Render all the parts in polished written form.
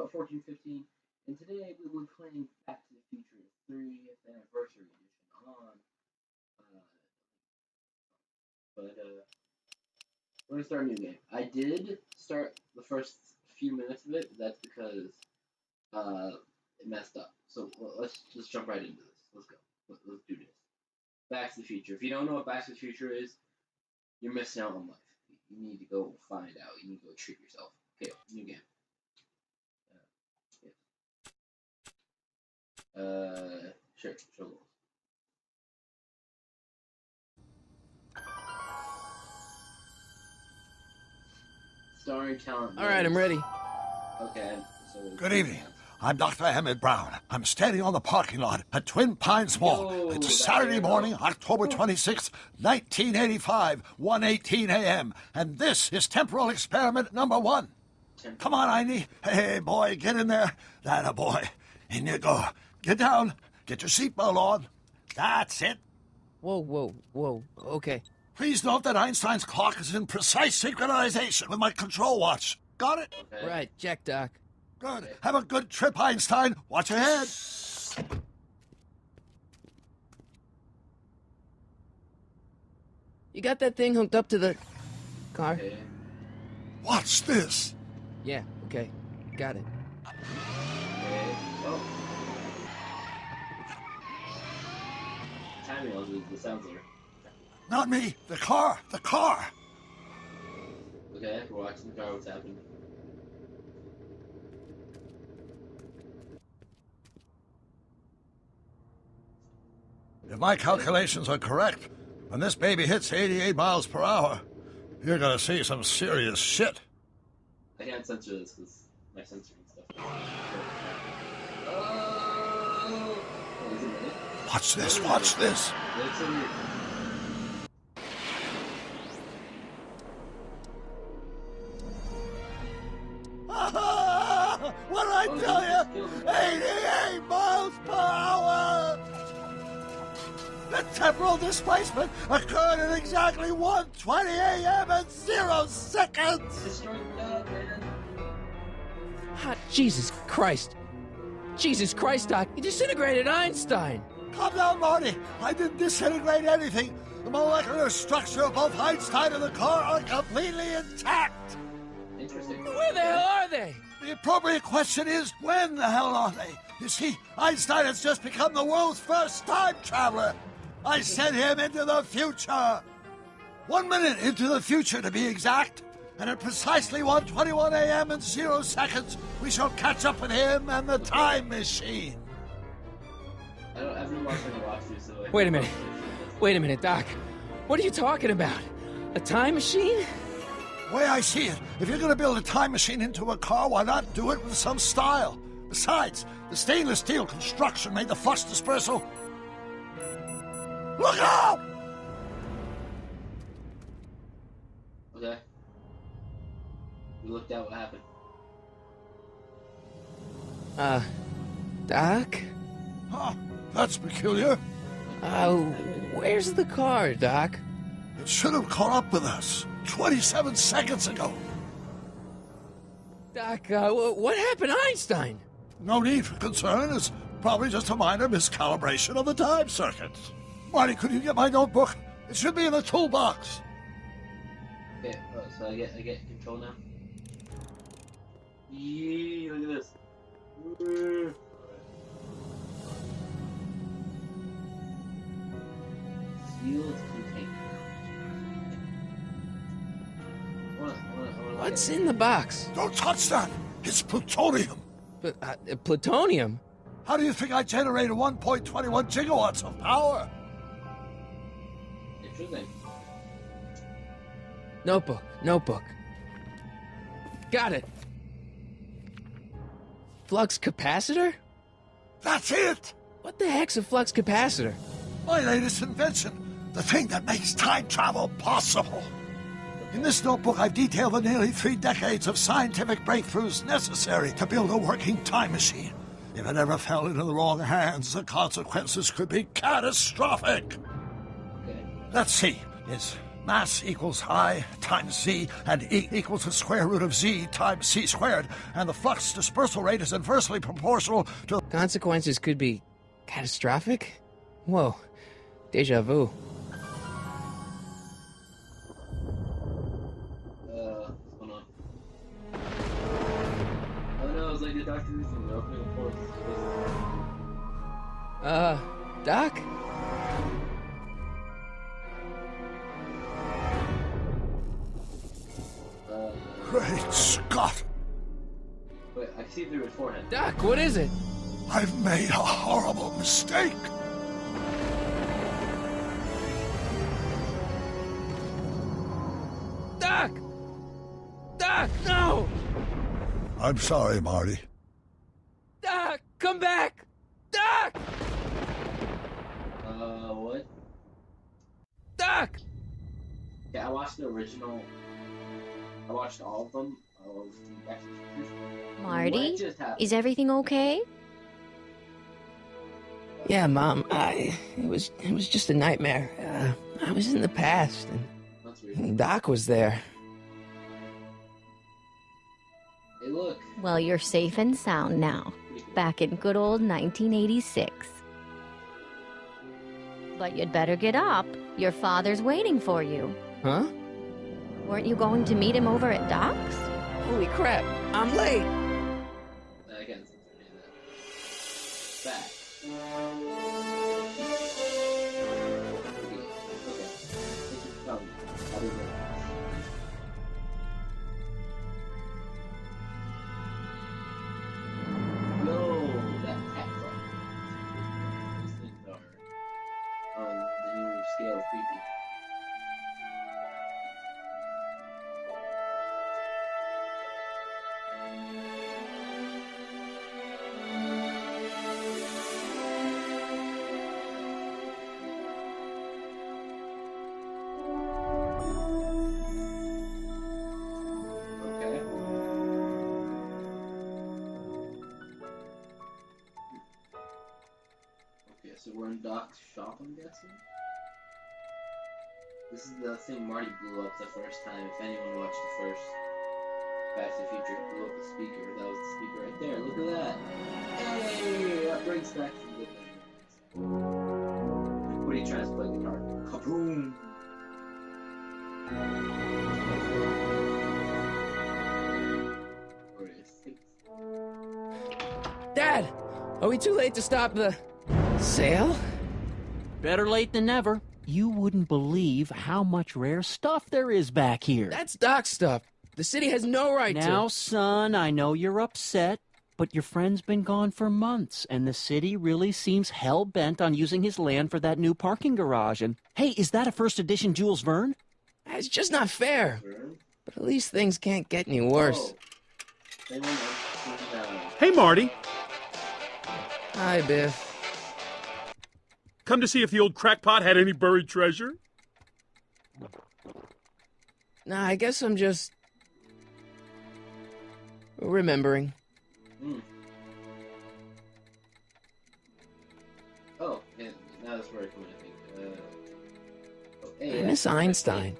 about 14, 15, and today we will be playing Back to the Future 30th Anniversary Edition on, uh, we're gonna start a new game. I did start the first few minutes of it, but that's because, it messed up. So let's just jump right into this. Let's go. Let's do this. Back to the Future. If you don't know what Back to the Future is, you're missing out on life. You need to go find out. You need to go treat yourself. Okay, new game. Sure, sure. Starring talent. All right, I'm ready. Okay. So Good evening. I'm Dr. Emmett Brown. I'm standing on the parking lot at Twin Pines Mall. Yo, It's Saturday morning, October 26th, 1985, 1:18 a.m. And this is temporal experiment number 1. Come on, Einie. Hey, boy, get in there. That a boy. In you go. Get down. Get your seatbelt on. That's it. Whoa. Okay. Please note that Einstein's clock is in precise synchronization with my control watch. Got it? Okay. Right, check, Doc. Good. Have a good trip, Einstein. Watch your head. You got that thing hooked up to the car? Okay. Watch this. Yeah, okay. Got it. Okay. Oh. Timing on the sounds there. Not me. The car. The car. Okay, we're watching the car. What's happening? If my calculations are correct, when this baby hits 88 miles per hour, you're gonna see some serious shit. I can't censor this because my censoring stuff. Oh! Is it ready? Watch this. Watch this. It's in your... What did I tell you? 88 miles per hour! The temporal displacement occurred at exactly 1:20 a.m. and 0 seconds! Destroy the dog, man. Hot Jesus Christ. Jesus Christ, Doc. You disintegrated Einstein. Calm down, Marty. I didn't disintegrate anything. The molecular structure of both Einstein and the car are completely intact. Interesting. Where the hell are they? The appropriate question is, when the hell are they? You see, Einstein has just become the world's first time traveler. I sent him into the future. 1 minute into the future, to be exact. And at precisely 1:21 a.m. and 0 seconds, we shall catch up with him and the time machine. I've been watching the watch through, so... Wait a minute, Doc. What are you talking about? A time machine? The way I see it, if you're going to build a time machine into a car, why not do it with some style? Besides, the stainless steel construction made the flux dispersal. Look out! Okay. We looked out what happened. Doc? Huh, that's peculiar. Where's the car, Doc? It should have caught up with us 27 seconds ago. Doc, what happened to Einstein? No need for concern. It's probably just a minor miscalibration of the time circuits. Marty, could you get my notebook? It should be in the toolbox. Okay, so I get control now. Yeah, look at this. Sealed container. What's in the box? Don't touch that. It's plutonium. Plutonium? How do you think I generated 1.21 gigawatts of power? Interesting. Notebook. Got it. Flux capacitor? That's it. What the heck's a flux capacitor? My latest invention. The thing that makes time travel possible. In this notebook, I've detailed the nearly 3 decades of scientific breakthroughs necessary to build a working time machine. If it ever fell into the wrong hands, the consequences could be catastrophic. Okay. Let's see. Is Mass equals I times Z, and E equals the square root of Z times C squared, and the flux dispersal rate is inversely proportional to... Consequences could be catastrophic? Whoa, deja vu. What's going on? Oh no, it's like the Doctor Who's in the opening of Force. Doc? Great Scott! Wait, I can see through his forehead. Doc, what is it? I've made a horrible mistake! Doc! Doc, no! I'm sorry, Marty. Doc, come back! Doc! What? Doc! Yeah, I watched the original. I watched all of them. All of the Back to the Future. Marty, What just happened? is everything okay? Yeah, Mom, it was just a nightmare. I was in the past, That's weird. and Doc was there. Hey, look. Well, you're safe and sound now. Back in good old 1986. But you'd better get up. Your father's waiting for you. Huh? Weren't you going to meet him over at Doc's? Holy crap, I'm late! Again, back. Yo, that cat club. These things are on the new scale of creepy. Okay. Okay, so we're in Doc's shop, I'm guessing? This is the thing Marty blew up the first time. If anyone watched the first Back to the Future, he blew up the speaker. That was the speaker right there. Look at that. Hey, that brings back some good memories. What are you trying to play the card? Kaboom! Dad! Are we too late to stop the... sale? Better late than never. You wouldn't believe how much rare stuff there is back here. That's Doc's stuff. The city has no right to... Now, son, I know you're upset, but your friend's been gone for months, and the city really seems hell-bent on using his land for that new parking garage. And, hey, is that a first edition Jules Verne? It's just not fair. But at least things can't get any worse. Hey, Marty. Hi, Biff. Come to see if the old crackpot had any buried treasure? Nah, I guess I'm just... remembering. Oh, yeah, now that's where I come in, I think. Hey, Miss Einstein.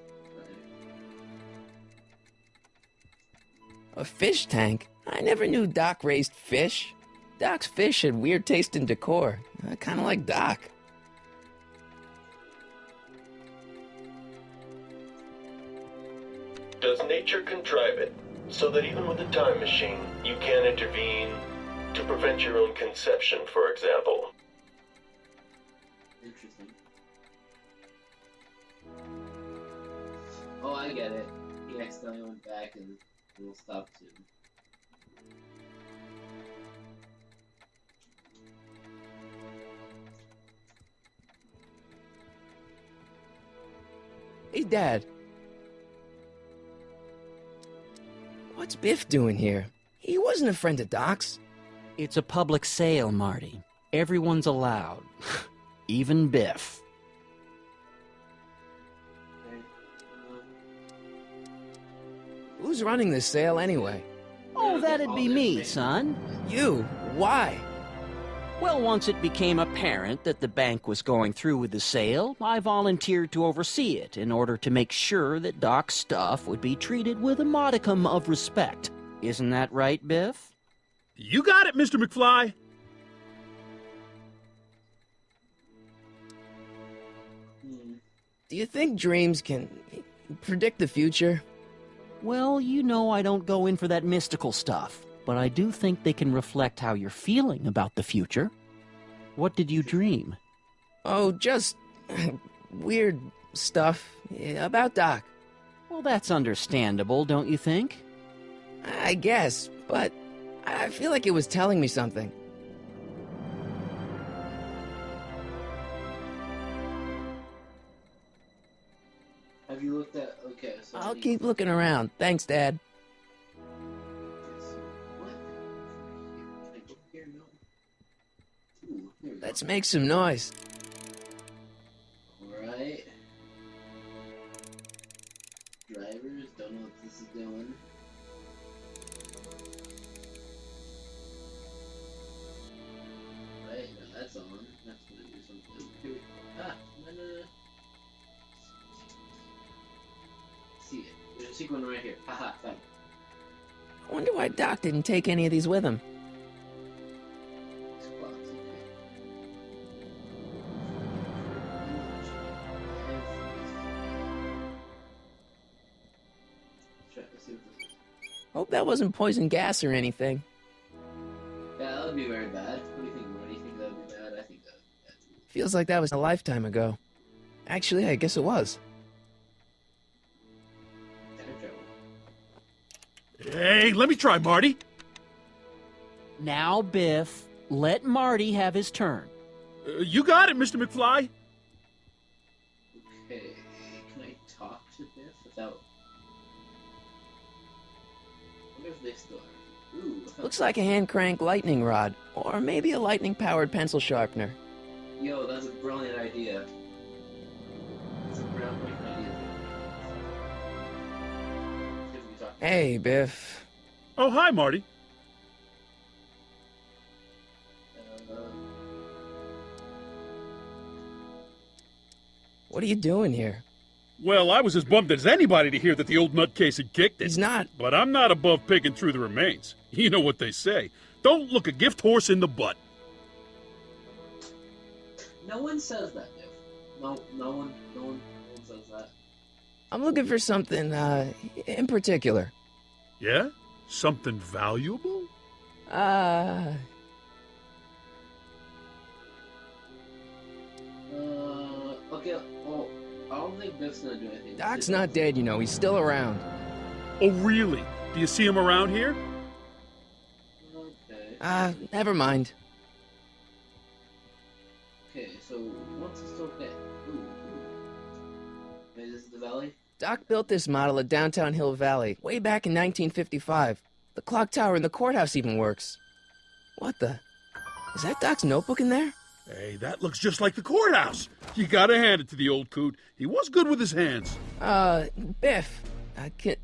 A fish tank? I never knew Doc raised fish. Doc's fish had weird taste in decor. Kind of like Doc. Does nature contrive it so that even with a time machine, you can intervene to prevent your own conception, for example? Interesting. Oh, I get it. He accidentally went back and we'll stop soon. Hey, Dad. What's Biff doing here? He wasn't a friend of Doc's. It's a public sale, Marty. Everyone's allowed. Even Biff. Who's running this sale anyway? Oh, that'd be me, son. You? Why? Well, once it became apparent that the bank was going through with the sale, I volunteered to oversee it in order to make sure that Doc's stuff would be treated with a modicum of respect. Isn't that right, Biff? You got it, Mr. McFly. Do you think dreams can predict the future? Well, you know I don't go in for that mystical stuff, but I do think they can reflect how you're feeling about the future. What did you dream? Oh, just weird stuff about Doc. Well, that's understandable, don't you think? I guess, but I feel like it was telling me something. Have you looked at? Okay, so I'll keep looking around. Thanks, Dad. What? Can I go here? No. Ooh, here we go. Let's make some noise. Alright. Drivers, don't know what this is doing. Right, no, that's on. That's gonna do something. Here we go. Ah, no. See it. There's a sequin right here. Haha, found it. I wonder why Doc didn't take any of these with him. Spots, okay. Let's see what this is. Hope that wasn't poison gas or anything. Yeah, that would be very bad. What do you think, Marty? You think that would be bad? I think that would be bad too. Feels like that was a lifetime ago. Actually, I guess it was. Time travel. Hey, let me try, Marty. Now, Biff, let Marty have his turn. You got it, Mr. McFly. Okay, can I talk to Biff without... I wonder if they still are. Ooh, Looks like a hand crank lightning rod, or maybe a lightning powered pencil sharpener. Yo, that's a brilliant idea. That's a groundbreaking idea. See if we can talk. Hey, Biff. Oh, hi, Marty. Uh, What are you doing here? Well, I was as bummed as anybody to hear that the old nutcase had kicked it. He's not. But I'm not above picking through the remains. You know what they say. Don't look a gift horse in the butt. no one says that, Biff. No one says that. I'm looking for something, in particular. Yeah? Something valuable? Okay, well, I don't think Biff's gonna do anything. Doc's not dead, you know. He's still around. Oh, really? Do you see him around here? Okay. Never mind. Okay, so once it's okay. Ooh. Wait, this is the valley? Doc built this model at downtown Hill Valley way back in 1955. The clock tower in the courthouse even works. What the? Is that Doc's notebook in there? Hey, that looks just like the courthouse. You gotta hand it to the old coot. He was good with his hands. Biff,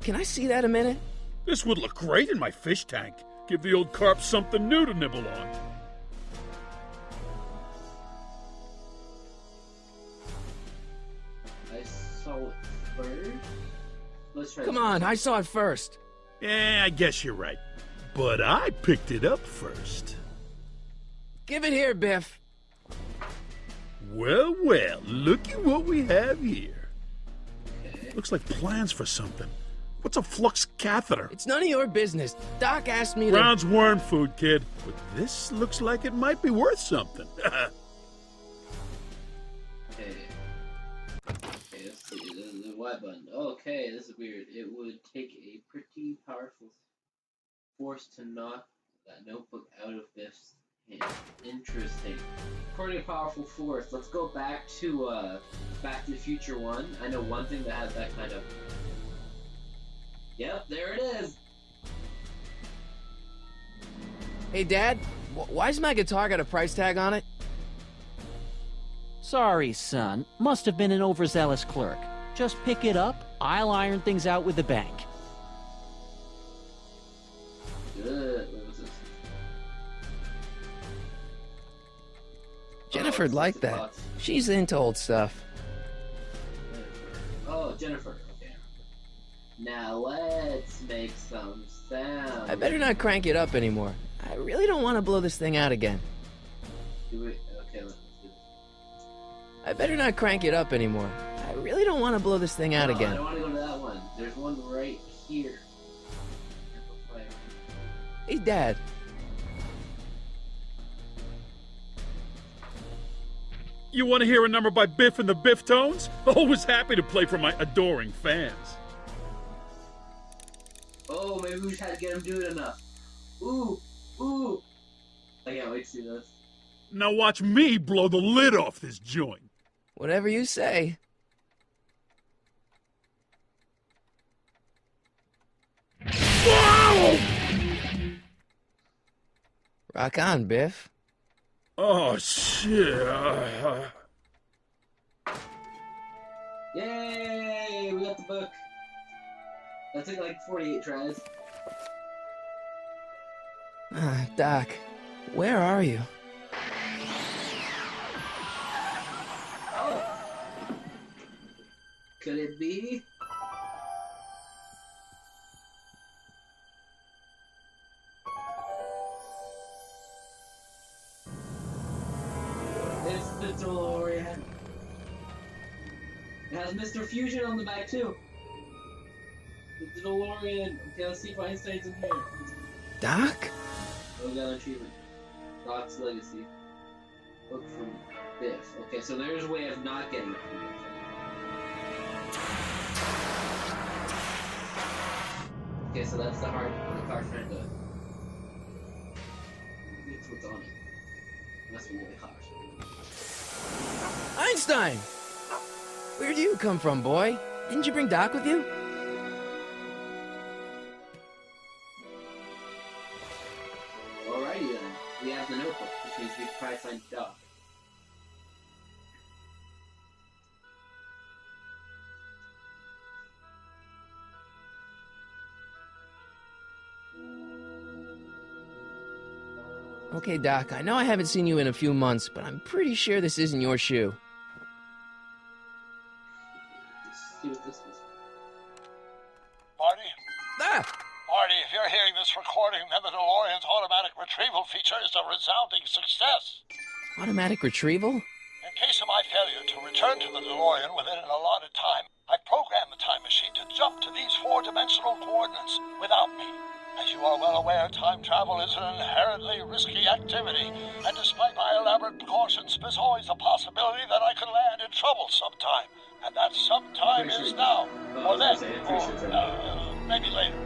can I see that a minute? This would look great in my fish tank. Give the old carp something new to nibble on. I saw it first. Let's try. Come on, I saw it first. Yeah, I guess you're right. But I picked it up first. Give it here, Biff. Well, looky what we have here. Okay. Looks like plans for something. What's a flux catheter? It's none of your business. Doc asked me to... Brown's worm food, kid. But this looks like it might be worth something. Okay. Okay, let's see. The Y button. Okay, this is weird. It would take a pretty powerful force to knock that notebook out of Biff's hand. Interesting. According to powerful force, let's go back to the Future 1. I know one thing that has that kind of... Yep, there it is! Hey, Dad, why's my guitar got a price tag on it? Sorry, son. Must have been an overzealous clerk. Just pick it up. I'll iron things out with the bank. Good. What was this? Jennifer'd like that. She's into old stuff. Oh, Jennifer. Okay. Now let's make some sound. I better not crank it up anymore. I really don't want to blow this thing out again. Do it. Okay, let's do this. I better not crank it up anymore. I really don't want to blow this thing out I again. don't want to go to that one. There's one right here. Hey, Dad. You want to hear a number by Biff and the Biff Tones? Always happy to play for my adoring fans. Oh, maybe we just had to get him doing enough. Ooh, ooh. I can't wait to see this. Now watch me blow the lid off this joint. Whatever you say. Whoa! Rock on, Biff. Oh, shit. Yay! We got the book. That took like 48 tries. Doc, where are you? Oh! Could it be? It's the DeLorean. It has Mr. Fusion on the back too. The DeLorean. Okay, let's see if Einstein's in here. Doc? Oh, we got an achievement. Doc's Legacy. Book from Biff. Okay, so there's a way of not getting it from Biff. Okay, so that's the hard friend. It's what's on it. It must be really harsh. Einstein! Where do you come from, boy? Didn't you bring Doc with you? Alrighty then. We have the notebook, which means we can probably find Doc. Okay, Doc, I know I haven't seen you in a few months, but I'm pretty sure this isn't your shoe. Let's see what this is. Marty? Ah! Marty, if you're hearing this recording, then the DeLorean's automatic retrieval feature is a resounding success. Automatic retrieval? In case of my failure to return to the DeLorean within an allotted time, I programmed the time machine to jump to these four-dimensional coordinates without me. As you are well aware, time travel is an inherently risky activity, and despite my elaborate precautions, there's always a possibility that I could land in trouble sometime. And that sometime is now, or then, or maybe later.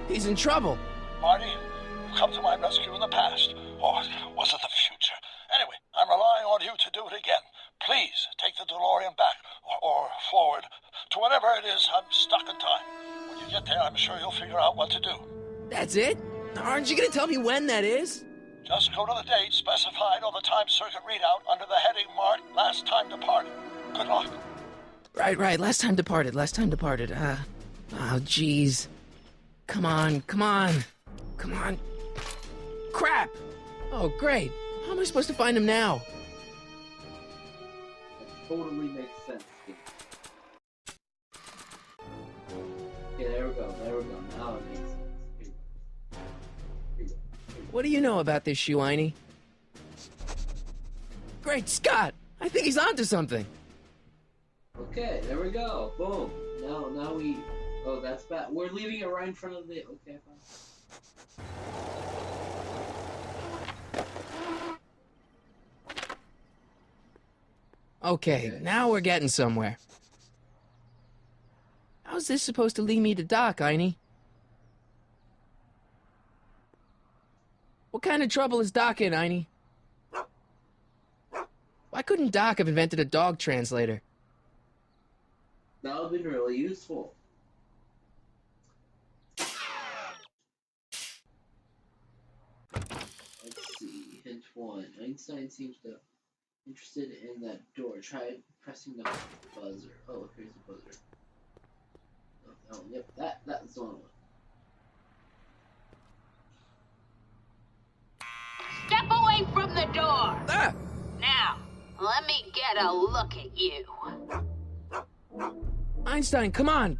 He's in trouble. Marty, you've come to my rescue in the past, or was it the future? Anyway, I'm relying on you to do it again. Please take the DeLorean back, or forward, to whatever it is. I'm stuck in time. When you get there, I'm sure you'll figure out what to do. That's it? Aren't you gonna tell me when that is? Just go to the date specified on the time circuit readout under the heading marked Last Time Departed. Good luck. Right. Last time departed. Oh, jeez. Come on. Crap! Oh, great. How am I supposed to find him now? That totally makes sense. Okay, there we go. Now it makes sense. Here we go. What do you know about this shoe, Einie? Great Scott! I think he's onto something. Okay, there we go. Boom. Now we... Oh, that's bad. We're leaving it right in front of the... Okay, fine. Okay, now we're getting somewhere. How's this supposed to lead me to Doc, Einie? What kind of trouble is Doc in, Einie? Why couldn't Doc have invented a dog translator? That would have been really useful. Let's see. Hint 1. Einstein seems to interested in that door. Try pressing the buzzer. Oh, here's the buzzer. Oh, yep, that's the one. Step away from the door. Ah! Now, Let me get a look at you. Einstein, come on.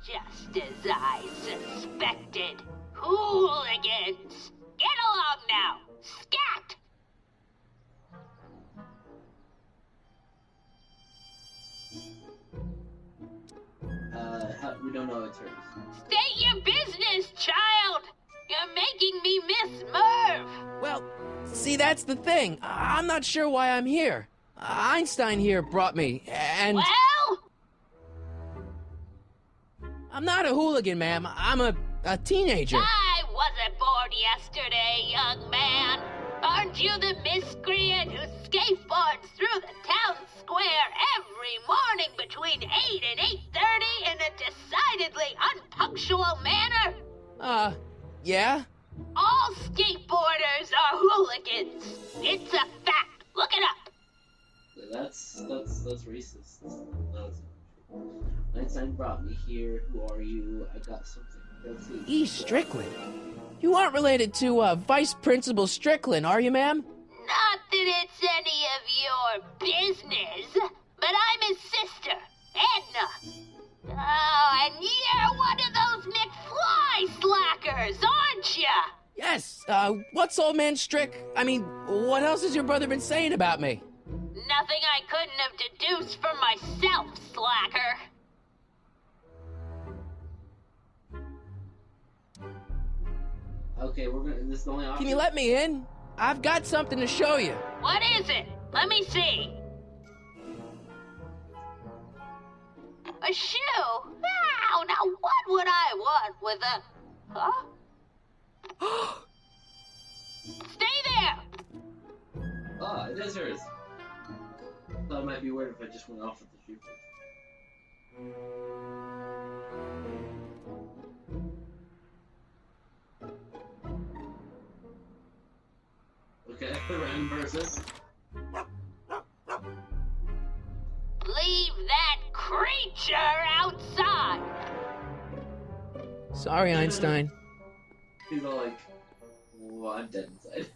Just as I suspected. Hooligans! Get along now! Scat! We don't know it's hers. State your business, child! You're making me miss Merv! Well, see, that's the thing. I'm not sure why I'm here. Einstein here brought me, and... Well? I'm not a hooligan, ma'am. I'm a teenager. I wasn't born yesterday, young man. Aren't you the miscreant who skateboards through the town square every morning between 8 and 8:30 in a decidedly unpunctual manner? Yeah? All skateboarders are hooligans. It's a fact. Look it up. That's racist. That's Einstein brought me here. Who are you? I got something. Let's see. E. Strickland. You aren't related to, Vice Principal Strickland, are you, ma'am? Not that it's any of your business, but I'm his sister, Edna. Oh, and you're one of those McFly slackers, aren't ya? Yes, what's old man Strick? I mean, what else has your brother been saying about me? Nothing I couldn't have deduced from myself, slacker. Okay, this is the only option. Can you let me in? I've got something to show you. What is it? Let me see. A shoe? Wow, now what would I want with a... Huh? Stay there! Ah, it is hers. Thought it might be weird if I just went off with the shoe first. Okay, random person. Leave that creature outside! Sorry, Einstein. He's all like, well, I'm dead inside.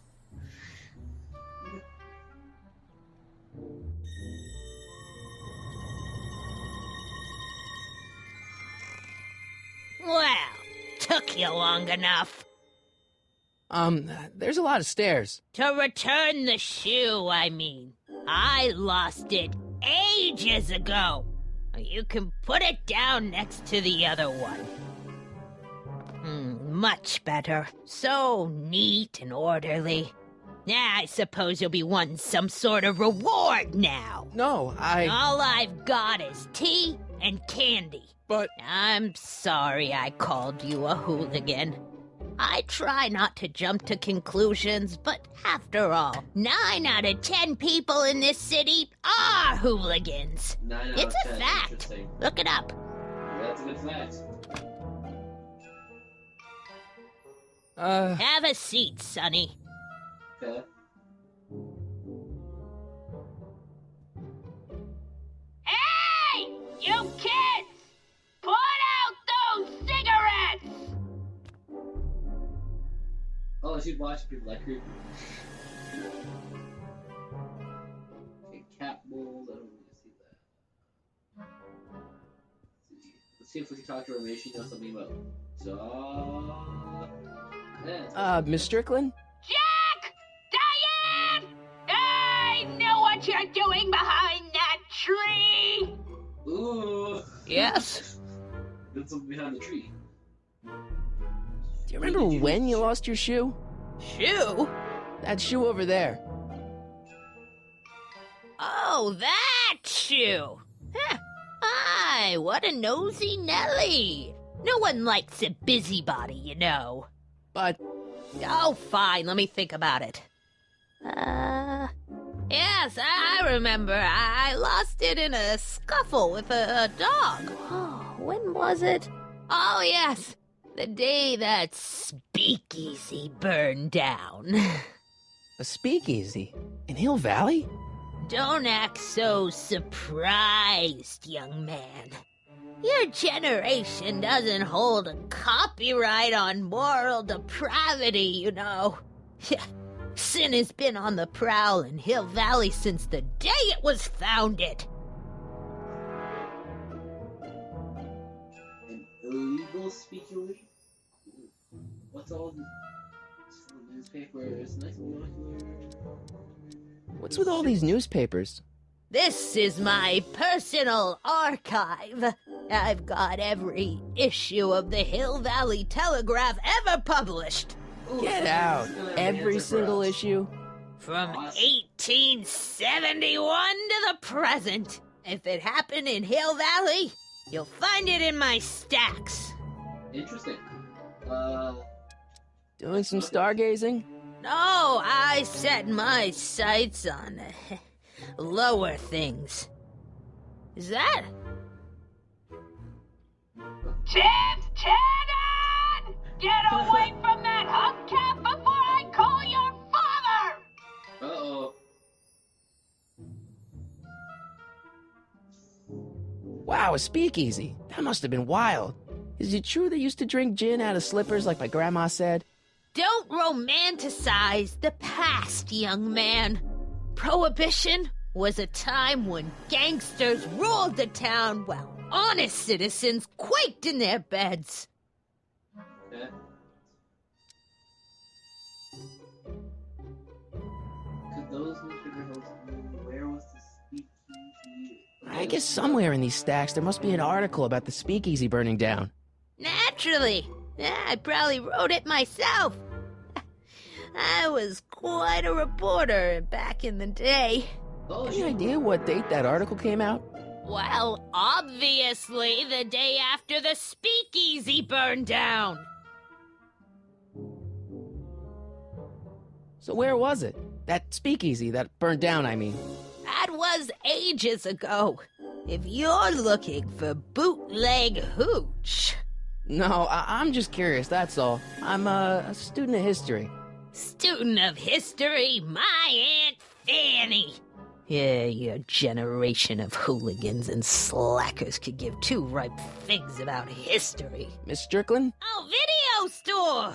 Well, took you long enough. There's a lot of stairs. To return the shoe, I mean. I lost it ages ago. You can put it down next to the other one. Much better. So neat and orderly. I suppose you'll be wanting some sort of reward now. No, All I've got is tea and candy. But... I'm sorry I called you a hooligan. I try not to jump to conclusions, but after all, 9 out of 10 people in this city are hooligans. 9 out It's of a 10. fact. Interesting. Look it up. Yeah, that's a good fact. Have a seat, Sonny. Okay. Hey! You kids! Put out those cigarettes! Oh, she's watching people like creepy. Okay, cat mold. I don't really see that. Let's see if we can talk to her. Maybe she knows something about dog. Yeah, Miss Strickland? Jack! Diane! I know what you're doing behind that tree! ooh. Yes? There's something behind the tree. Do you remember when you lost your shoe? Shoe? That shoe over there. Oh, that shoe! Huh. Aye, what a nosy Nelly! No one likes a busybody, you know. But... Oh, fine, let me think about it. Yes, I remember. I lost it in a scuffle with a dog. Oh, when was it? Oh, yes, the day that speakeasy burned down. A speakeasy? In Hill Valley? Don't act so surprised, young man. Your generation doesn't hold a copyright on moral depravity, you know. Sin has been on the prowl in Hill Valley since the day it was founded. An illegal speakeasy? What's all the newspapers? Nice binoculars. What's with all these newspapers? This is my personal archive. I've got every issue of the Hill Valley Telegraph ever published. Get out. Every single issue? From 1871 to the present. If it happened in Hill Valley, you'll find it in my stacks. Interesting. Doing some stargazing? No, I set my sights on lower things. Is that? Tipton! Get away from that hubcap before I call your father! Uh-oh. Wow, a speakeasy. That must have been wild. Is it true they used to drink gin out of slippers like my grandma said? Don't romanticize the past, young man. Prohibition was a time when gangsters ruled the town while honest citizens quaked in their beds. Okay. Could those newspapers where was the speakeasy? I guess somewhere in these stacks there must be an article about the speakeasy burning down. Naturally. I probably wrote it myself. I was quite a reporter back in the day. Oh, Any idea what date that article came out? Well, obviously the day after the speakeasy burned down. So where was it? That speakeasy that burned down, I mean. That was ages ago. If you're looking for bootleg hooch. No, I'm just curious, that's all. I'm a student of history. Student of history, my Aunt Fanny. Yeah, your generation of hooligans and slackers could give two ripe figs about history. Miss Strickland? Oh, video store!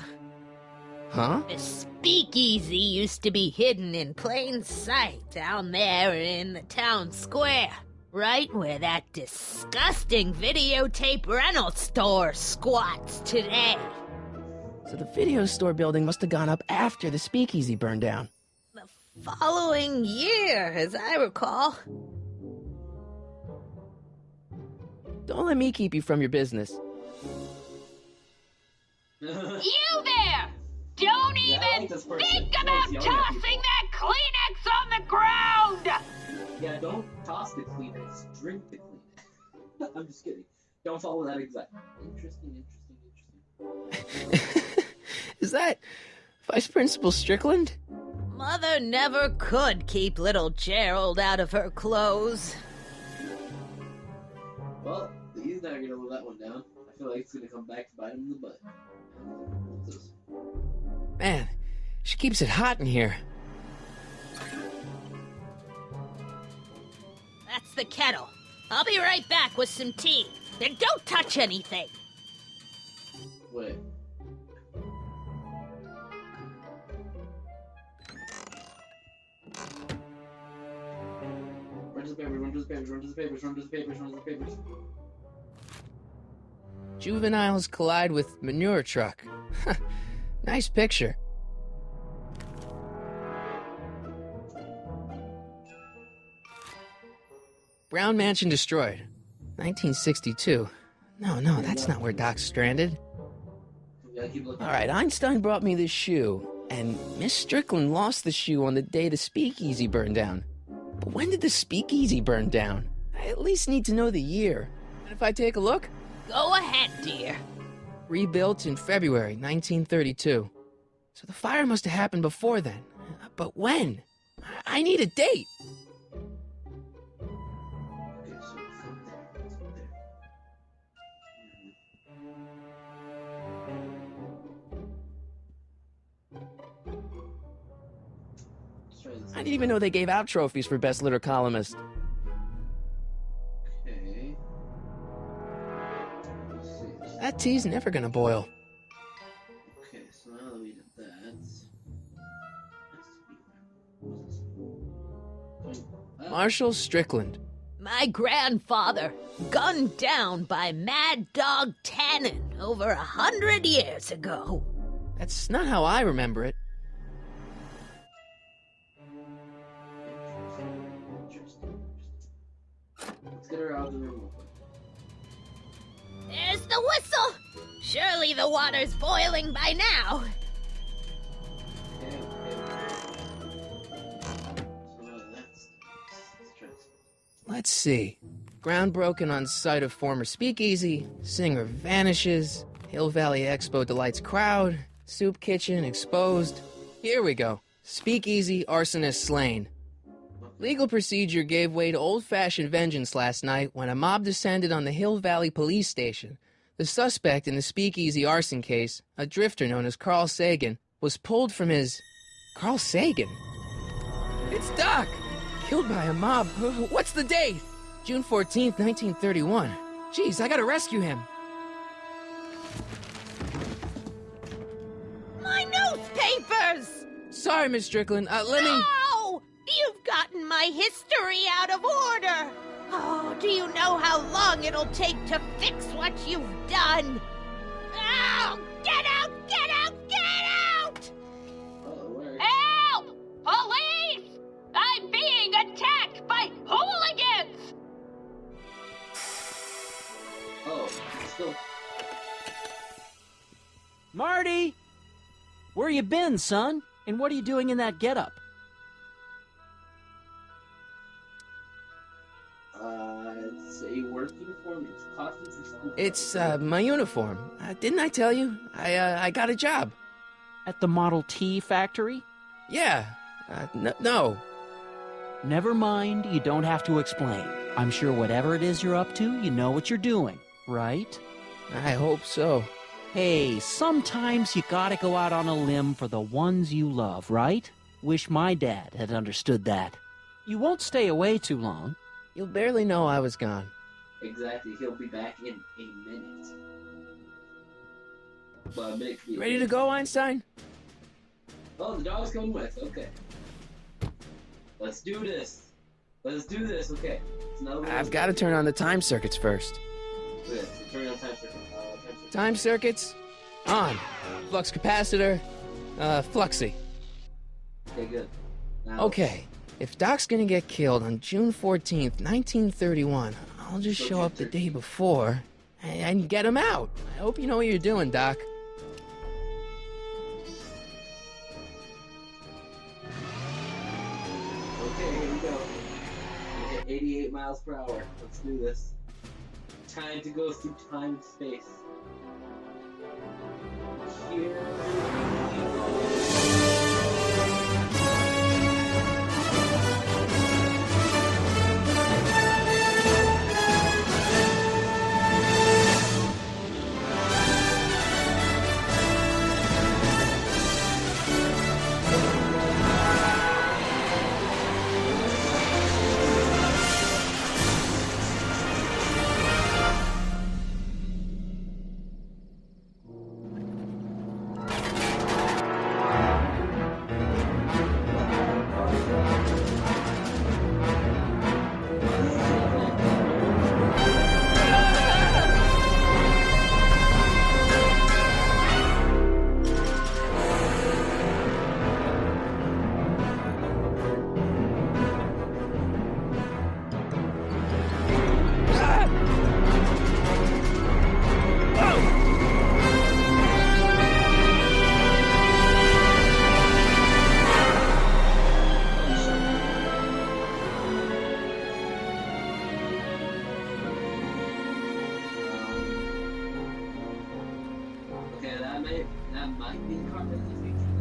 Huh? The speakeasy used to be hidden in plain sight down there in the town square. Right where that disgusting videotape rental store squats today. So the video store building must have gone up after the speakeasy burned down. The following year, as I recall. Don't let me keep you from your business. You there! Don't even think about tossing that Kleenex on the ground! Yeah, don't toss the Kleenex. Drink the Kleenex. I'm just kidding. Don't follow that exact. Interesting. Is that Vice Principal Strickland? Mother never could keep little Gerald out of her clothes. Well, he's not gonna let that one down. I feel like it's gonna come back to bite him in the butt. What's this? Man, she keeps it hot in here. That's the kettle. I'll be right back with some tea. Then don't touch anything. Wait. Run to the papers. Juveniles collide with manure truck. Nice picture. Brown Mansion destroyed. 1962. No, that's not where Doc's stranded. Alright, Einstein brought me this shoe, and Miss Strickland lost the shoe on the day the speakeasy burned down. But when did the speakeasy burn down? I at least need to know the year. And if I take a look? Go ahead, dear. Rebuilt in February 1932. So the fire must have happened before then. But when? I need a date. Okay, so from there. Let's try this. I didn't even know they gave out trophies for best litter columnist. Okay. Let's see. That tea's never gonna boil. Okay, so now that we did that, let's Marshall Strickland. My grandfather, gunned down by Mad Dog Tannen over 100 years ago. That's not how I remember it. Interesting. Let's get her out of the room. There's the whistle. Surely the water's boiling by now. Okay. So let's try this. Let's see. Ground broken on site of former speakeasy. Singer vanishes. Hill Valley Expo delights crowd. Soup kitchen exposed. Here we go. Speakeasy arsonist slain. Legal procedure gave way to old-fashioned vengeance last night when a mob descended on the Hill Valley police station. The suspect in the speakeasy arson case, a drifter known as Carl Sagan, was pulled from his... Carl Sagan? It's Doc! Killed by a mob. What's the date? June 14th, 1931. Jeez, I gotta rescue him. My newspapers! Sorry, Miss Strickland. Let me... No! You've gotten my history out of order! Oh, do you know how long it'll take to fix what you've done? Oh, get out! Get out! Get out! Help! Police! I'm being attacked by hooligans! Oh, still. Marty! Where you been, son? And what are you doing in that getup? It's a work uniform. It's costume for school. It's, my uniform. Didn't I tell you? I got a job. At the Model T factory? Yeah. No. Never mind, you don't have to explain. I'm sure whatever it is you're up to, you know what you're doing, right? I hope so. Hey, sometimes you gotta go out on a limb for the ones you love, right? Wish my dad had understood that. You won't stay away too long. You'll barely know I was gone. Exactly. He'll be back in a minute. Well, a minute could be Ready to go, Einstein? Oh, the dog's coming with. Okay. Let's do this. Okay. I've got to turn on the time circuits first. Okay, so turn on time circuit. Time circuits on. Flux capacitor, fluxy. Okay, good. Now, Okay, if Doc's gonna get killed on June 14th, 1931, I'll just So show up the day before and get him out. I hope you know what you're doing, Doc. Okay, here we go. We hit 88 miles per hour. Let's do this. Time to go through time and space. Here we go. That might be the car in the future.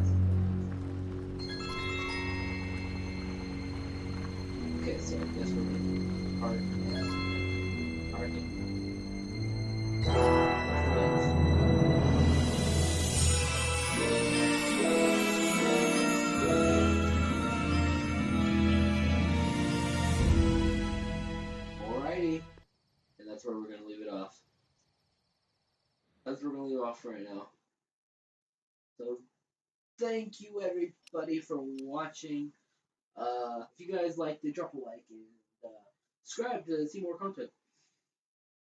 Okay, so I guess we're gonna park. Parking. Alrighty, and that's where we're gonna leave it off. That's where we're gonna leave it off for right now. So, thank you everybody for watching. If you guys liked it, drop a like and subscribe to see more content.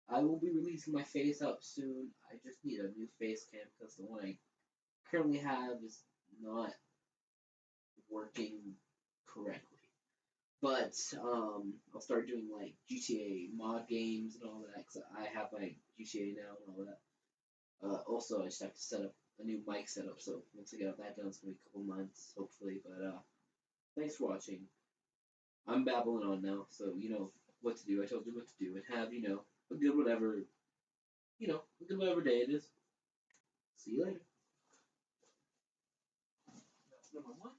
I will be releasing my face up soon. I just need a new face cam because the one I currently have is not working correctly. But I'll start doing like GTA mod games and all that because I have my GTA now and all that. Also, I just have to set up a new mic setup. So once I get that done, it's gonna be a couple months hopefully. But thanks for watching. I'm babbling on now, so you know what to do. I told you what to do, and have a good whatever a good whatever day it is. See you later. That's number one.